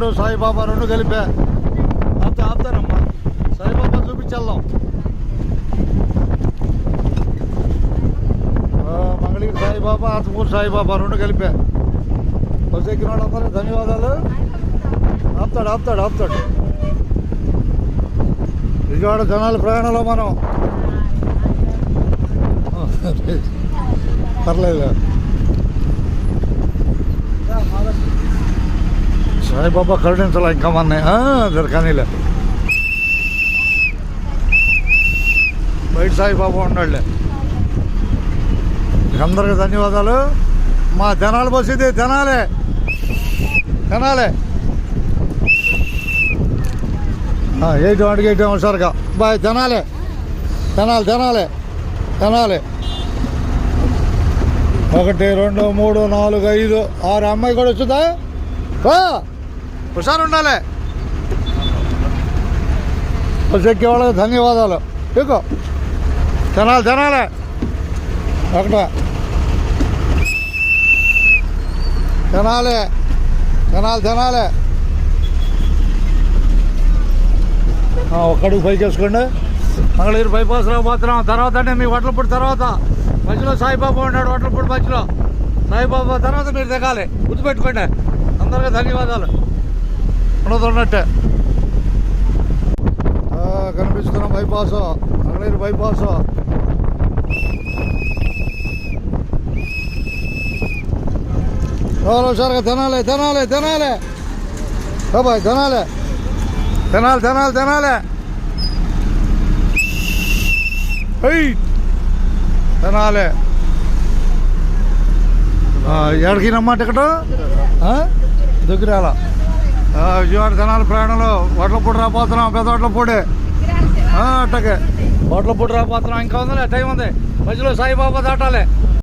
Road Saibaba రెండు కలిపే ఆపుతానమ్మా. సాయిబాబా చూపించేద్దాం. మంగళగిరి సాయిబాబా, ఆత్మకూరు సాయిబాబా రెండు కలిపే. బస్సు ఎక్కిన వాళ్ళందరూ ధన్యవాదాలు. ఆపుతాడు. విజయవాడ జనాల ప్రయాణంలో మనం పర్లేదు. సాయిబాబా కరుణించాల ఇంకా మన కానీలే. బయట సాయిబాబా ఉన్నాడులే. అందరికి ధన్యవాదాలు. మా తెనాలి బస్సు ఇది. తెనాలే ఎయిట్ వాడికి ఎయిట్ హుషారుగా బాయ్. తెనాలి 1 2 3 4 5 6 అమ్మాయి కూడా వచ్చుదా? హుషారు ఉండాలి. బస్సు ఎక్కే వాళ్ళకి ధన్యవాదాలు. ఎక్కువ తెనాలి ఒకట తెనాలి ఒక్కడికి పైకి వేసుకోండి. మంగళగిరి బైపాస్ రాబోతున్నాం. తర్వాత అంటే మీ వడ్లపూడి తర్వాత మధ్యలో సాయిబాబా ఉన్నాడు. వడ్లపూడి మధ్యలో సాయిబాబా తర్వాత మీరు దిగాలి. గుర్తుపెట్టుకోండి. అందరికీ ధన్యవాదాలు. ఉన్నట్టే కనిపిస్తున్న బైపాస్ మంగళగిరి బైపాస్. హుషారుగా తెనాలి బాబాయ్. తెనాలి తెనాలి. ఎక్కడికి నమ్మా టికెట్ దగ్గరాల. విజయవాడ తెనాలి ప్రయాణంలో వడ్లపూడి రాబోతున్నాం. పెద్ద వడ్లపూడి అట్టకే వడ్లపూడి రాబోతున్నాం. ఇంకా ఉందిలే, టైం ఉంది. మధ్యలో సాయిబాబా దాటాలి.